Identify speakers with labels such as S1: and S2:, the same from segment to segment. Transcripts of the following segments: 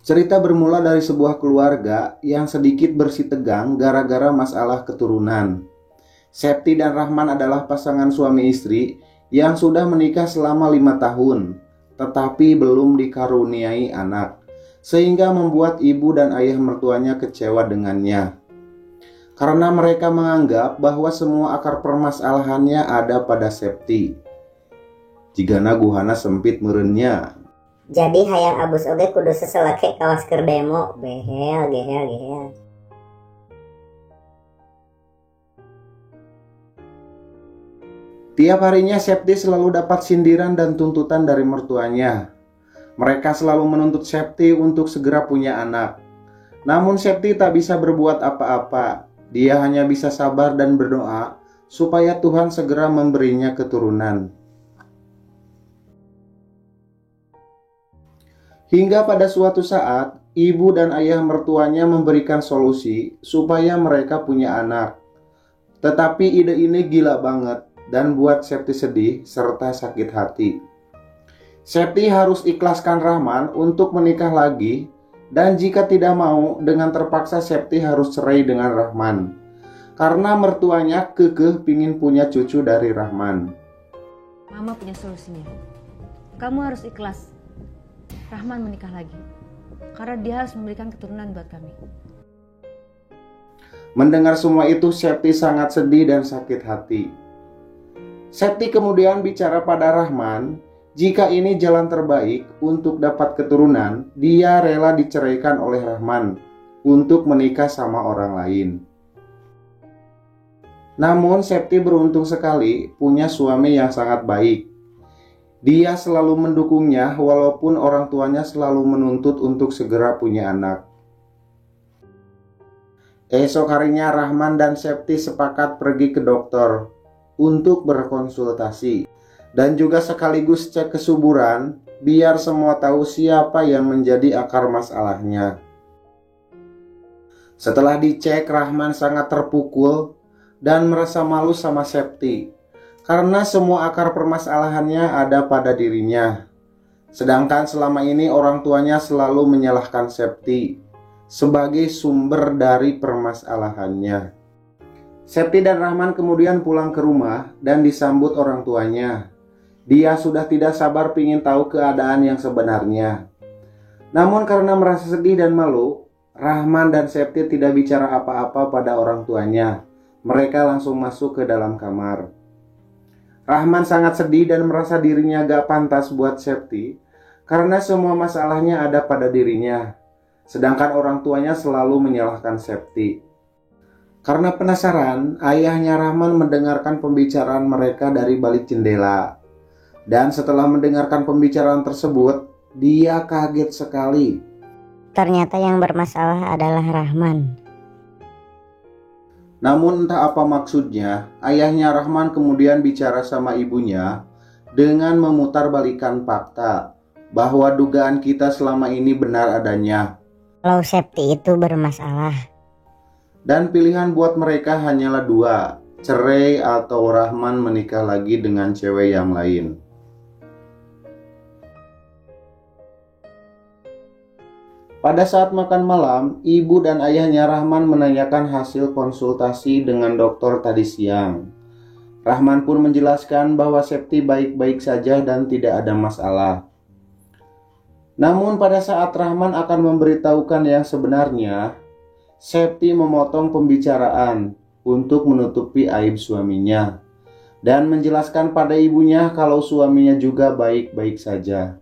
S1: Cerita bermula dari sebuah keluarga yang sedikit bersitegang gara-gara masalah keturunan. Septi dan Rahman adalah pasangan suami istri yang sudah menikah selama 5 tahun, tetapi belum dikaruniai anak, sehingga membuat ibu dan ayah mertuanya kecewa dengannya. Karena mereka menganggap bahwa semua akar permasalahannya ada pada Septi. Jigana guhana sempit merenya.
S2: Jadi hayang abus oge kudu seseleke kawas keur demo, gehel.
S1: Tiap harinya Septi selalu dapat sindiran dan tuntutan dari mertuanya. Mereka selalu menuntut Septi untuk segera punya anak. Namun Septi tak bisa berbuat apa-apa. Dia hanya bisa sabar dan berdoa supaya Tuhan segera memberinya keturunan. Hingga pada suatu saat, ibu dan ayah mertuanya memberikan solusi supaya mereka punya anak. Tetapi ide ini gila banget dan buat Septi sedih serta sakit hati. Septi harus ikhlaskan Rahman untuk menikah lagi, dan jika tidak mau, dengan terpaksa Septi harus cerai dengan Rahman. Karena mertuanya kekeh pingin punya cucu dari Rahman.
S3: Mama punya solusinya. Kamu harus ikhlas Rahman menikah lagi, karena dia harus memberikan keturunan buat kami.
S1: Mendengar semua itu, Septi sangat sedih dan sakit hati. Septi kemudian bicara pada Rahman, jika ini jalan terbaik untuk dapat keturunan, dia rela diceraikan oleh Rahman untuk menikah sama orang lain. Namun Septi beruntung sekali punya suami yang sangat baik. Dia selalu mendukungnya walaupun orang tuanya selalu menuntut untuk segera punya anak. Esok harinya Rahman dan Septi sepakat pergi ke dokter untuk berkonsultasi dan juga sekaligus cek kesuburan biar semua tahu siapa yang menjadi akar masalahnya. Setelah dicek, Rahman sangat terpukul dan merasa malu sama Septi karena semua akar permasalahannya ada pada dirinya. Sedangkan selama ini orang tuanya selalu menyalahkan Septi sebagai sumber dari permasalahannya. Septi dan Rahman kemudian pulang ke rumah dan disambut orang tuanya. Dia sudah tidak sabar pingin tahu keadaan yang sebenarnya. Namun karena merasa sedih dan malu, Rahman dan Septi tidak bicara apa-apa pada orang tuanya. Mereka langsung masuk ke dalam kamar. Rahman sangat sedih dan merasa dirinya gak pantas buat Septi karena semua masalahnya ada pada dirinya. Sedangkan orang tuanya selalu menyalahkan Septi. Karena penasaran, ayahnya Rahman mendengarkan pembicaraan mereka dari balik jendela. Dan setelah mendengarkan pembicaraan tersebut, dia kaget sekali.
S2: Ternyata yang bermasalah adalah Rahman.
S1: Namun entah apa maksudnya, ayahnya Rahman kemudian bicara sama ibunya dengan memutarbalikkan fakta bahwa dugaan kita selama ini benar adanya.
S2: Kalau Septi itu bermasalah.
S1: Dan pilihan buat mereka hanyalah dua, cerai atau Rahman menikah lagi dengan cewek yang lain. Pada saat makan malam, ibu dan ayahnya Rahman menanyakan hasil konsultasi dengan dokter tadi siang. Rahman pun menjelaskan bahwa Septi baik-baik saja dan tidak ada masalah. Namun pada saat Rahman akan memberitahukan yang sebenarnya, Septi memotong pembicaraan untuk menutupi aib suaminya dan menjelaskan pada ibunya kalau suaminya juga baik-baik saja.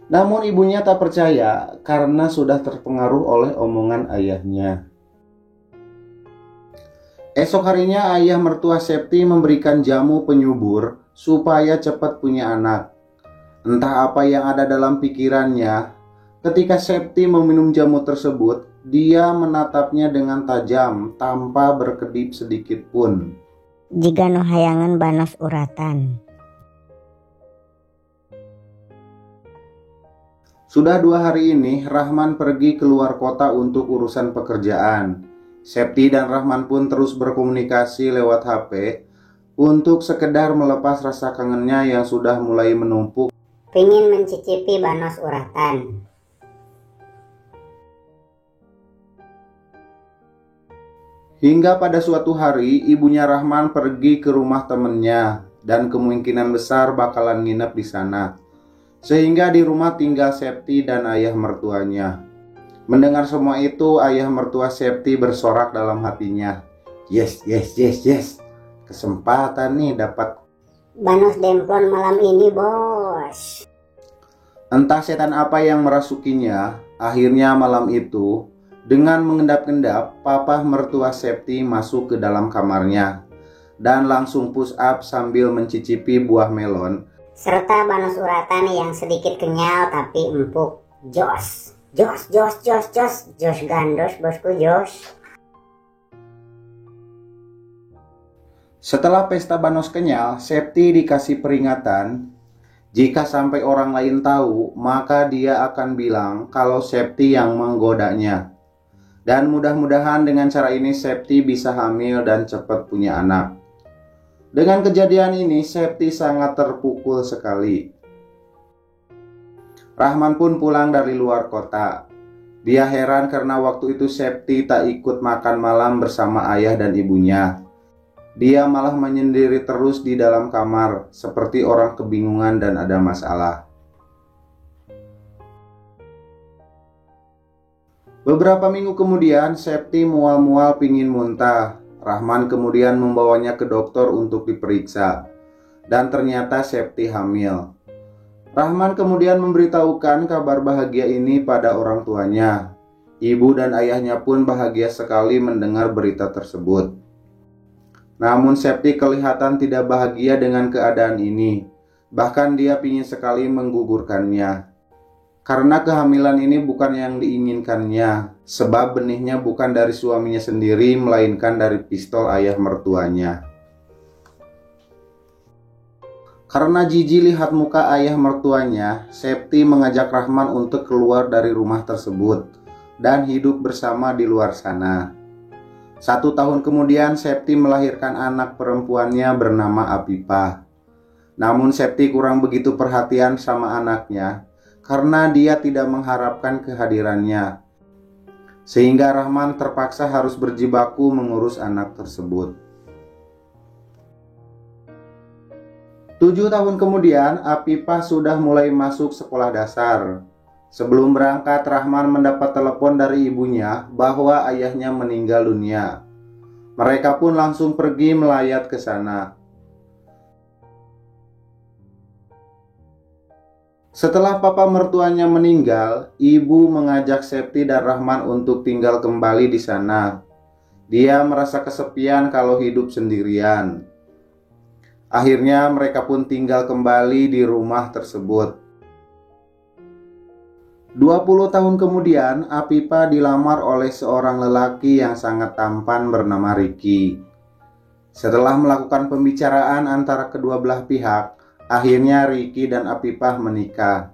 S1: Namun ibunya tak percaya karena sudah terpengaruh oleh omongan ayahnya. Esok harinya ayah mertua Septi memberikan jamu penyubur supaya cepat punya anak. Entah apa yang ada dalam pikirannya, ketika Septi meminum jamu tersebut, dia menatapnya dengan tajam tanpa berkedip sedikit pun.
S2: Jika nu hayangan banos uratan.
S1: Sudah 2 hari ini, Rahman pergi keluar kota untuk urusan pekerjaan. Septi dan Rahman pun terus berkomunikasi lewat HP untuk sekedar melepas rasa kangennya yang sudah mulai menumpuk.
S2: Pingin mencicipi banos uratan.
S1: Hingga pada suatu hari ibunya Rahman pergi ke rumah temennya dan kemungkinan besar bakalan nginep di sana. Sehingga di rumah tinggal Septi dan ayah mertuanya. Mendengar semua itu, ayah mertua Septi bersorak dalam hatinya. Yes, yes, yes, yes. Kesempatan nih dapat
S2: Banos demplon malam ini, bos.
S1: entah setan apa yang merasukinya. Akhirnya malam itu, dengan mengendap-endap, papa mertua Septi masuk ke dalam kamarnya dan langsung push up sambil mencicipi buah melon
S2: Serta banos uratan yang sedikit kenyal tapi empuk. Jos, jos, jos, jos, jos, jos gandos bosku, jos.
S1: Setelah pesta banos kenyal, Septi dikasih peringatan. Jika sampai orang lain tahu, maka dia akan bilang kalau Septi yang menggodanya. Dan mudah-mudahan dengan cara ini Septi bisa hamil dan cepat punya anak. Dengan kejadian ini, Septi sangat terpukul sekali. Rahman pun pulang dari luar kota. Dia heran karena waktu itu Septi tak ikut makan malam bersama ayah dan ibunya. Dia malah menyendiri terus di dalam kamar, seperti orang kebingungan dan ada masalah. Beberapa minggu kemudian, Septi mual-mual pingin muntah. Rahman kemudian membawanya ke dokter untuk diperiksa. Dan ternyata Septi hamil. Rahman kemudian memberitahukan kabar bahagia ini pada orang tuanya. Ibu dan ayahnya pun bahagia sekali mendengar berita tersebut. Namun Septi kelihatan tidak bahagia dengan keadaan ini. Bahkan dia ingin sekali menggugurkannya. Karena kehamilan ini bukan yang diinginkannya. Sebab benihnya bukan dari suaminya sendiri, melainkan dari pistol ayah mertuanya. Karena jijik lihat muka ayah mertuanya, Septi mengajak Rahman untuk keluar dari rumah tersebut dan hidup bersama di luar sana. 1 tahun kemudian Septi melahirkan anak perempuannya bernama Apipah. Namun Septi kurang begitu perhatian sama anaknya karena dia tidak mengharapkan kehadirannya. Sehingga Rahman terpaksa harus berjibaku mengurus anak tersebut. 7 tahun kemudian Apipah sudah mulai masuk sekolah dasar. Sebelum berangkat, Rahman mendapat telepon dari ibunya bahwa ayahnya meninggal dunia. Mereka pun langsung pergi melayat ke sana. Setelah papa mertuanya meninggal, ibu mengajak Septi dan Rahman untuk tinggal kembali di sana. Dia merasa kesepian kalau hidup sendirian. Akhirnya mereka pun tinggal kembali di rumah tersebut. 20 tahun kemudian, Apipah dilamar oleh seorang lelaki yang sangat tampan bernama Ricky. Setelah melakukan pembicaraan antara kedua belah pihak, akhirnya Ricky dan Apipah menikah.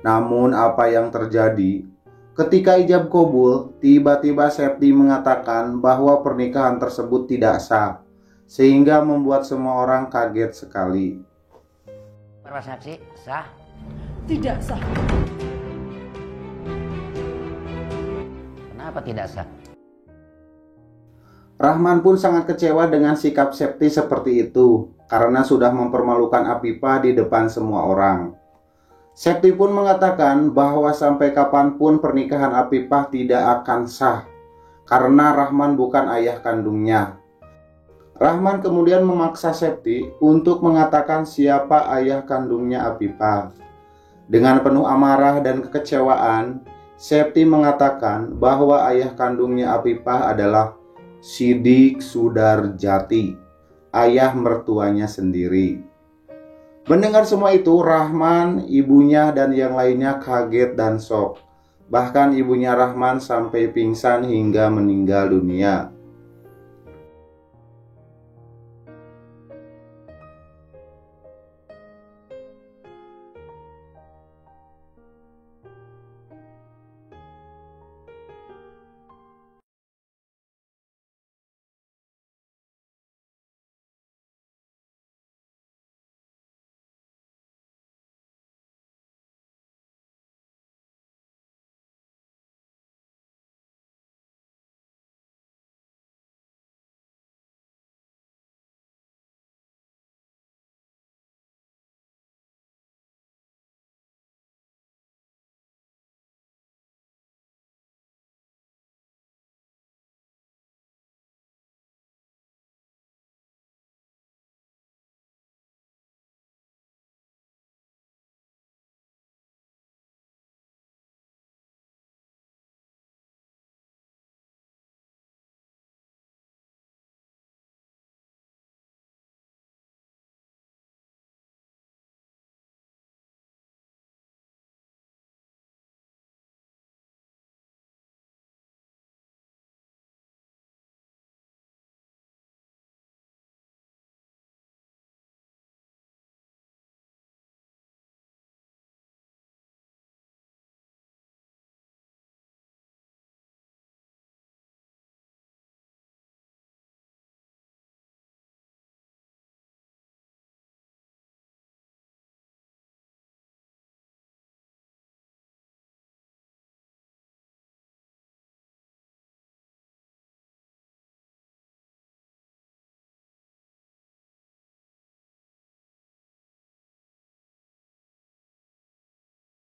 S1: Namun apa yang terjadi? Ketika ijab kabul, tiba-tiba Septi mengatakan bahwa pernikahan tersebut tidak sah, sehingga membuat semua orang kaget sekali.
S4: Persaksi sah?
S5: Tidak sah.
S4: Kenapa tidak sah?
S1: Rahman pun sangat kecewa dengan sikap Septi seperti itu, karena sudah mempermalukan Apipah di depan semua orang. Septi pun mengatakan bahwa sampai kapanpun pernikahan Apipah tidak akan sah, karena Rahman bukan ayah kandungnya. Rahman kemudian memaksa Septi untuk mengatakan siapa ayah kandungnya Apipah. Dengan penuh amarah dan kekecewaan, Septi mengatakan bahwa ayah kandungnya Apipah adalah Sidik Sudarjati, ayah mertuanya sendiri. Mendengar semua itu, Rahman, ibunya, dan yang lainnya kaget dan shock. Bahkan ibunya Rahman sampai pingsan hingga meninggal dunia.